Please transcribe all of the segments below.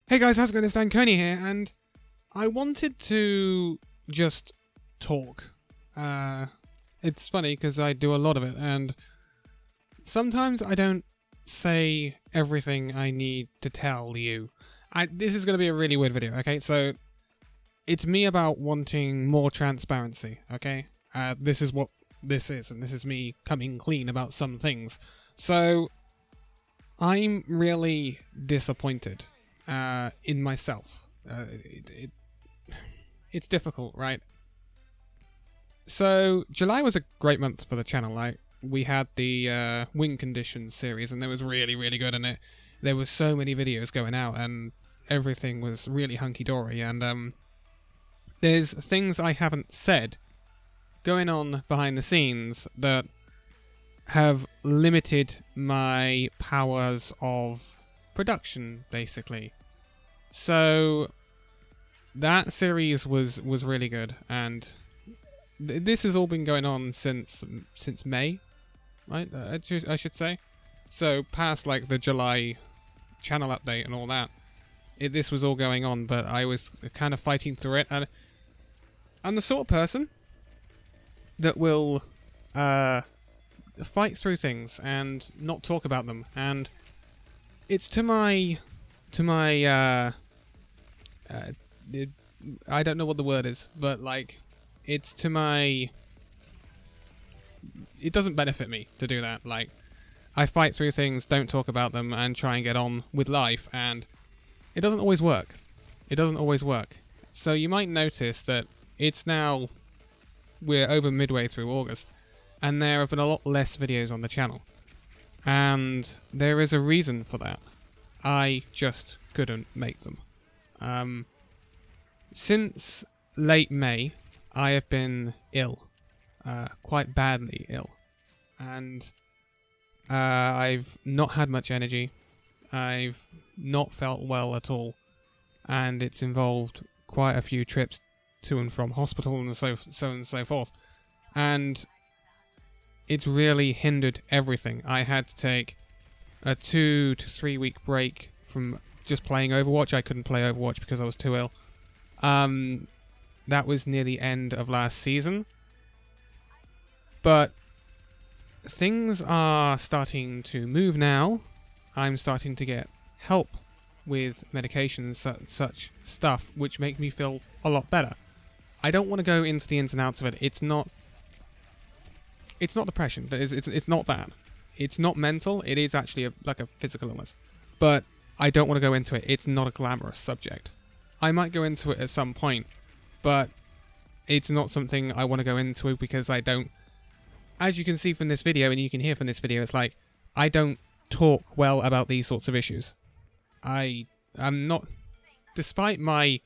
Hey guys, how's it going? It's Danconia here, and I wanted to just talk. It's funny because I do a lot of it, and sometimes I don't say everything I need to tell you. This is going to be a really weird video, okay? So, it's me about wanting more transparency, okay? This is what this is, and this is me coming clean about some things. So, I'm really disappointed in myself. It's difficult, right? So, July was a great month for the channel. We had the win conditions series, and it was really, really good, and there was so many videos going out, and everything was really hunky-dory, and there's things I haven't said going on behind the scenes that have limited my powers of production, basically. So that series was really good, and this has all been going on since May, right? I should say. So past like the July channel update and all that, this was all going on, but I was kind of fighting through it, and I'm the sort of person that will fight through things and not talk about them, and it's to my I don't know what the word is, but like it's to my, it doesn't benefit me to do that. Like, I fight through things, don't talk about them, and try and get on with life, and it doesn't always work. It doesn't always work. So you might notice that it's now, we're over midway through August, and there have been a lot less videos on the channel. And there is a reason for that. I just couldn't make them. Since late May, I have been ill. Quite badly ill. And I've not had much energy. I've not felt well at all. And it's involved quite a few trips to and from hospital and so on and so forth. And it's really hindered everything. I had to take a 2 to 3 week break from just playing Overwatch. I couldn't play Overwatch because I was too ill. That was near the end of last season. But things are starting to move now. I'm starting to get help with medications, such stuff, which make me feel a lot better. I don't want to go into the ins and outs of it. It's not depression. It's not that. It's not mental. It is actually like a physical illness. But I don't want to go into it. It's not a glamorous subject. I might go into it at some point, but it's not something I want to go into because I don't... As you can see from this video, and you can hear from this video, it's like, I don't talk well about these sorts of issues. I'm not... Despite my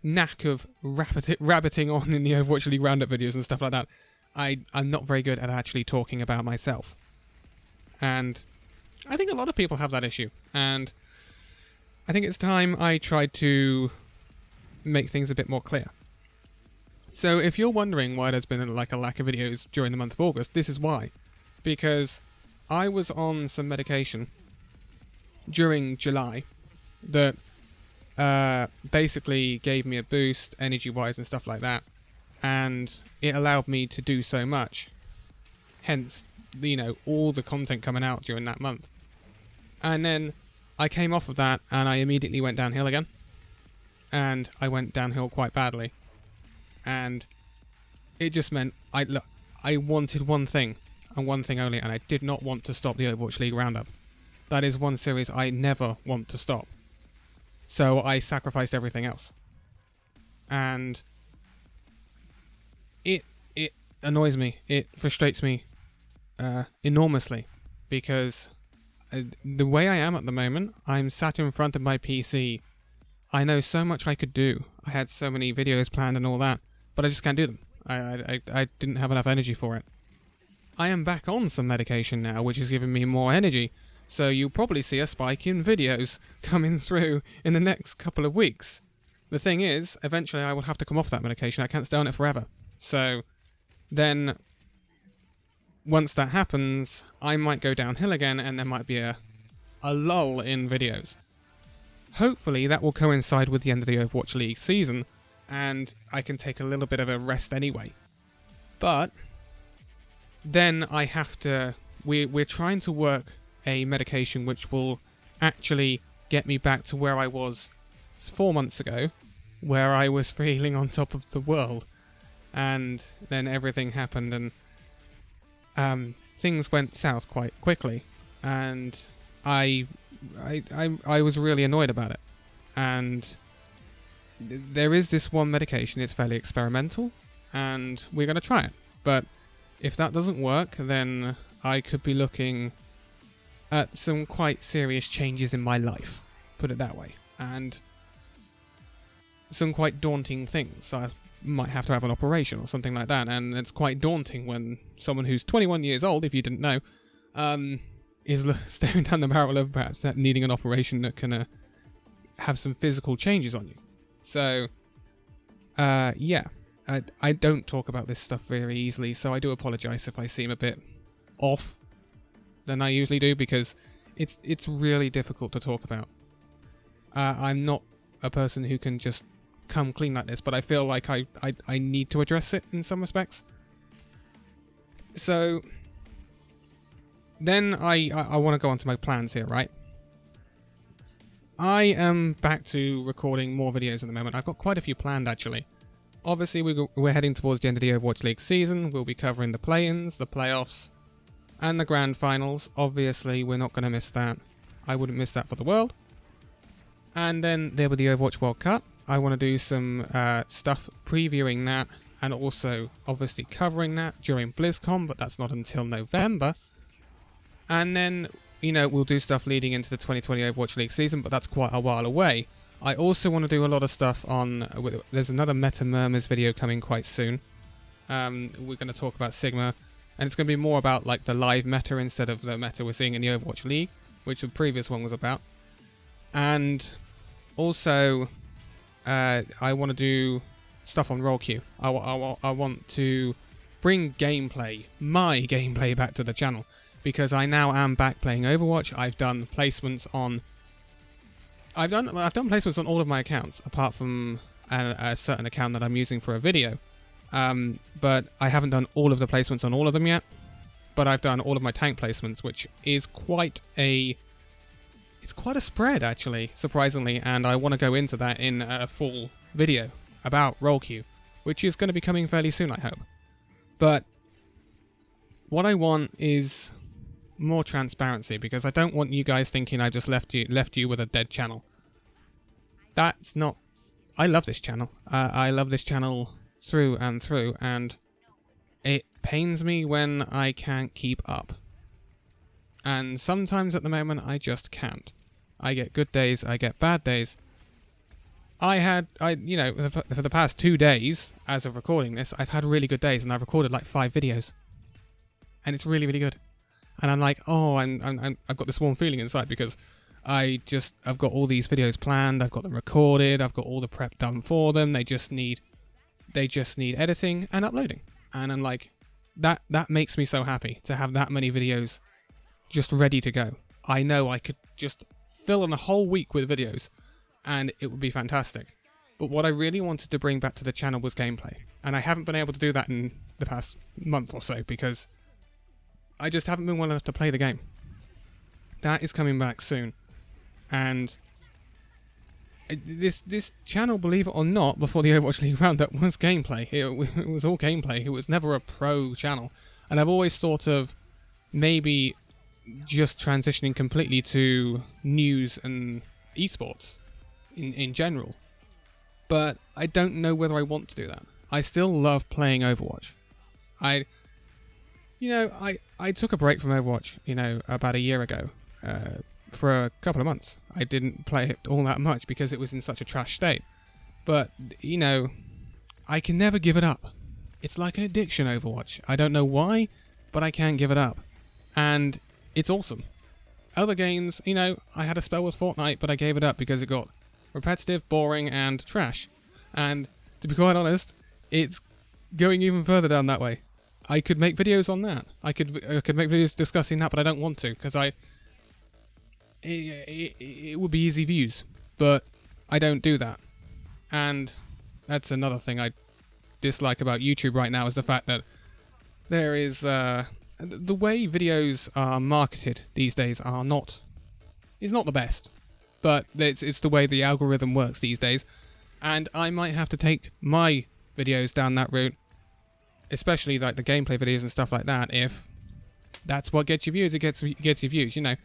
knack of rabbiting on in the Overwatch League Roundup videos and stuff like that, I'm not very good at actually talking about myself. And I think a lot of people have that issue, and I think it's time I tried to make things a bit more clear. So if you're wondering why there's been like a lack of videos during the month of August, this is why. Because I was on some medication during July that basically gave me a boost energy-wise and stuff like that, and it allowed me to do so much. Hence, you know, all the content coming out during that month. And then I came off of that, and I immediately went downhill again. And I went downhill quite badly. And it just meant, I wanted one thing, and one thing only, and I did not want to stop the Overwatch League Roundup. That is one series I never want to stop. So I sacrificed everything else. And it annoys me. It frustrates me enormously, because the way I am at the moment, I'm sat in front of my PC. I know so much I could do. I had so many videos planned and all that, but I just can't do them. I didn't have enough energy for it. I am back on some medication now, which is giving me more energy, so you'll probably see a spike in videos coming through in the next couple of weeks. The thing is, eventually I will have to come off that medication. I can't stay on it forever. So then once that happens, I might go downhill again, and there might be a lull in videos. hopefully that will coincide with the end of the Overwatch League season, and I can take a little bit of a rest anyway. But then I have to... We're trying to work a medication which will actually get me back to where I was 4 months ago, where I was feeling on top of the world. And then everything happened, and things went south quite quickly, and I was really annoyed about it. And there is this one medication, it's fairly experimental, and we're going to try it. But if that doesn't work, then I could be looking at some quite serious changes in my life, put it that way, and some quite daunting things. I might have to have an operation or something like that, and it's quite daunting when someone who's 21 years old, if you didn't know, is staring down the barrel of perhaps needing an operation that can have some physical changes on you. So, yeah, I don't talk about this stuff very easily, so I do apologise if I seem a bit off than I usually do, because it's really difficult to talk about. I'm not a person who can just come clean like this, but I feel like I need to address it in some respects. So then I want to go on to my plans here, right? I am back to recording more videos at the moment. I've got quite a few planned, actually. Obviously, we're heading towards the end of the Overwatch League season. We'll be covering the play-ins, the playoffs, and the grand finals. Obviously, we're not going to miss that. I wouldn't miss that for the world. And then there will be the Overwatch World Cup. I want to do some stuff previewing that, and also obviously covering that during BlizzCon, but that's not until November. And then, you know, we'll do stuff leading into the 2020 Overwatch League season, but that's quite a while away. I also want to do a lot of stuff on... there's another Meta Murmurs video coming quite soon. We're going to talk about Sigma, and it's going to be more about like the live meta instead of the meta we're seeing in the Overwatch League, which the previous one was about. And also, I want to do stuff on RollQ. I want to bring gameplay, my gameplay, back to the channel, because I now am back playing Overwatch. I've done placements on... I've done placements on all of my accounts, apart from a certain account that I'm using for a video. But I haven't done all of the placements on all of them yet. But I've done all of my tank placements, which is quite a... It's quite a spread, actually, surprisingly, and I want to go into that in a full video about RollQ, which is going to be coming fairly soon, I hope. But what I want is more transparency, because I don't want you guys thinking I just left you with a dead channel. That's not... I love this channel. I love this channel through and through, and it pains me when I can't keep up. And sometimes at the moment I just can't. I get good days, I get bad days. You know, for the past 2 days, as of recording this, I've had really good days, and I've recorded like 5 videos. And it's really, really good. And I'm like, oh, I've got this warm feeling inside, because I've got all these videos planned, I've got them recorded, I've got all the prep done for them, they just need editing and uploading. And I'm like, that makes me so happy to have that many videos just ready to go. I know I could just fill in a whole week with videos, and it would be fantastic. But what I really wanted to bring back to the channel was gameplay, and I haven't been able to do that in the past month or so, because I just haven't been well enough to play the game. That is coming back soon. And this channel, believe it or not, before the Overwatch League Roundup was gameplay. It was all gameplay. It was never a pro channel. And I've always thought of maybe just transitioning completely to news and esports in general. But I don't know whether I want to do that. I still love playing Overwatch. I took a break from Overwatch, about a year ago, for a couple of months. I didn't play it all that much because it was in such a trash state. But, I can never give it up. It's like an addiction, Overwatch. I don't know why, but I can't give it up. And it's awesome. Other games, I had a spell with Fortnite, but I gave it up because it got repetitive, boring, and trash. And, to be quite honest, it's going even further down that way. I could make videos on that. I could make videos discussing that, but I don't want to, because it would be easy views. but I don't do that. And that's another thing I dislike about YouTube right now, is the fact that there is the way videos are marketed these days is not the best, but it's the way the algorithm works these days, and I might have to take my videos down that route, especially like the gameplay videos and stuff like that. If that's what gets you views, it gets you views, you know.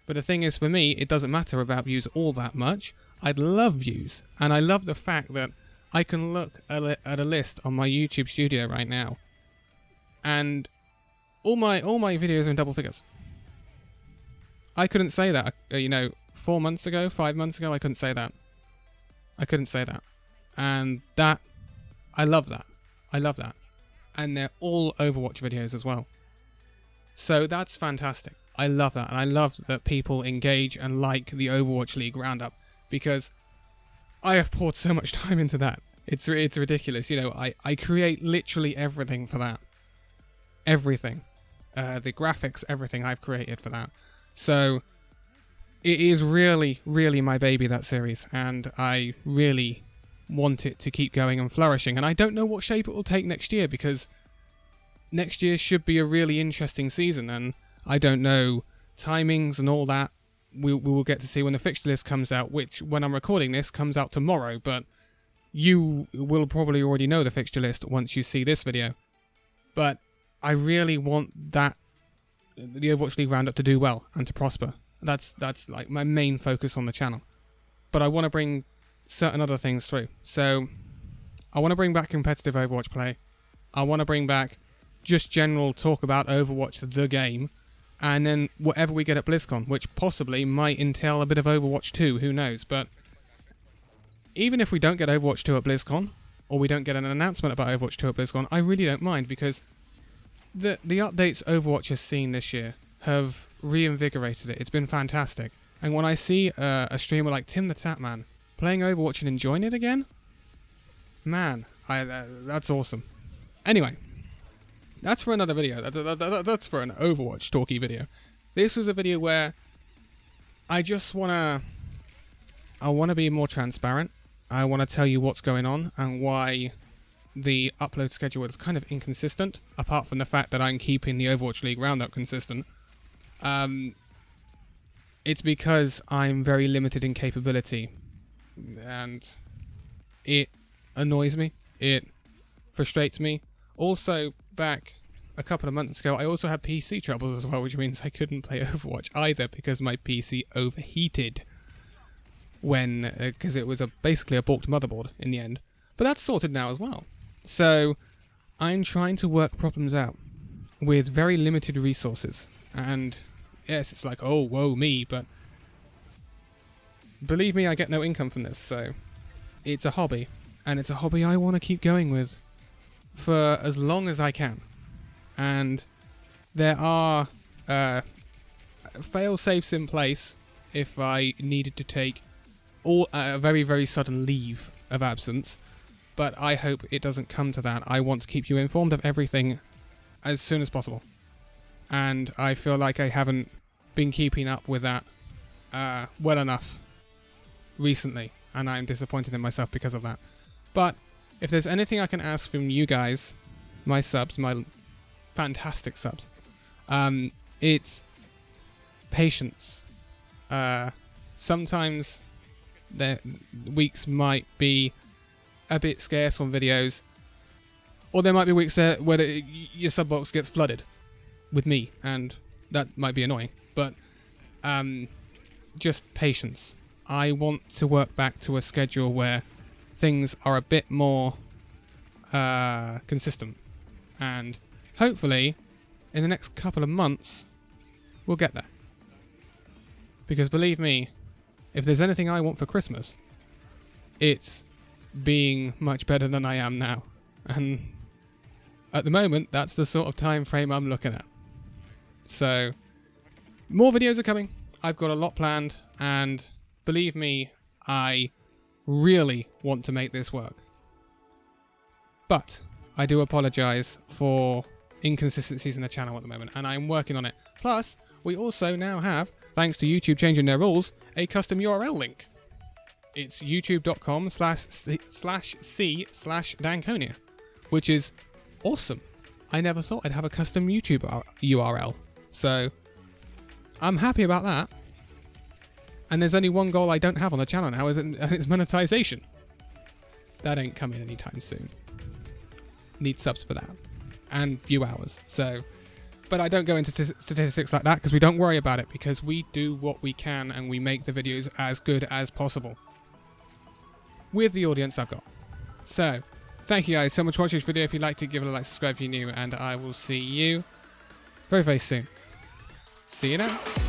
But the thing is, for me, it doesn't matter about views all that much. I'd love views, and I love the fact that I can look at a list on my YouTube studio right now, and all my videos are in double figures. I couldn't say that, 4 months ago, 5 months ago, I couldn't say that. And that, I love that. And they're all Overwatch videos as well. So that's fantastic. I love that, and I love that people engage and like the Overwatch League roundup, because I have poured so much time into that. It's ridiculous. I create literally everything for that. Everything. The graphics, everything I've created for that. So it is really, really my baby, that series, and I really want it to keep going and flourishing. And I don't know what shape it will take next year, because next year should be a really interesting season, and I don't know timings and all that. We will get to see when the fixture list comes out, which, when I'm recording this, comes out tomorrow, but you will probably already know the fixture list once you see this video. But I really want the Overwatch League roundup to do well and to prosper. That's like my main focus on the channel. But I want to bring certain other things through. So I want to bring back competitive Overwatch play. I want to bring back just general talk about Overwatch, the game, and then whatever we get at BlizzCon, which possibly might entail a bit of Overwatch 2, who knows. But even if we don't get Overwatch 2 at BlizzCon, or we don't get an announcement about Overwatch 2 at BlizzCon, I really don't mind, because the updates Overwatch has seen this year have reinvigorated it. It's been fantastic. And when I see a streamer like Tim the Tatman playing Overwatch and enjoying it again, man, that's awesome. Anyway, that's for another video. That's for an Overwatch talky video. This was a video where I just want to be more transparent. I want to tell you what's going on and why the upload schedule is kind of inconsistent, apart from the fact that I'm keeping the Overwatch League roundup consistent. It's because I'm very limited in capability, and it annoys me. It frustrates me. Also, back a couple of months ago, I also had PC troubles as well, which means I couldn't play Overwatch either, because my PC overheated because it was basically a balked motherboard in the end. But that's sorted now as well. So I'm trying to work problems out with very limited resources. And yes, it's like, oh, woe me, but believe me, I get no income from this, so it's a hobby. And it's a hobby I want to keep going with for as long as I can. And there are fail-safes in place if I needed to take a very, very sudden leave of absence. But I hope it doesn't come to that. I want to keep you informed of everything as soon as possible. And I feel like I haven't been keeping up with that well enough recently. And I'm disappointed in myself because of that. But if there's anything I can ask from you guys, my subs, my fantastic subs, it's patience. Sometimes the weeks might be a bit scarce on videos, or there might be weeks where your sub box gets flooded with me, and that might be annoying, but just patience. I want to work back to a schedule where things are a bit more consistent, and hopefully in the next couple of months we'll get there. Because believe me, if there's anything I want for Christmas, it's being much better than I am now. And at the moment, that's the sort of time frame I'm looking at. So, more videos are coming. I've got a lot planned, and believe me, I really want to make this work. But I do apologise for inconsistencies in the channel at the moment, and I'm working on it. Plus, we also now have, thanks to YouTube changing their rules, a custom URL link. It's youtube.com/c/Danconia, which is awesome. I never thought I'd have a custom YouTube URL, so I'm happy about that. And there's only one goal I don't have on the channel now, and it's monetization. That ain't coming anytime soon. Need subs for that. And view hours. So, but I don't go into statistics like that because we don't worry about it, because we do what we can and we make the videos as good as possible with the audience I've got. So, thank you guys so much for watching this video. If you liked it, give it a like, subscribe if you're new, and I will see you very, very soon. See you now.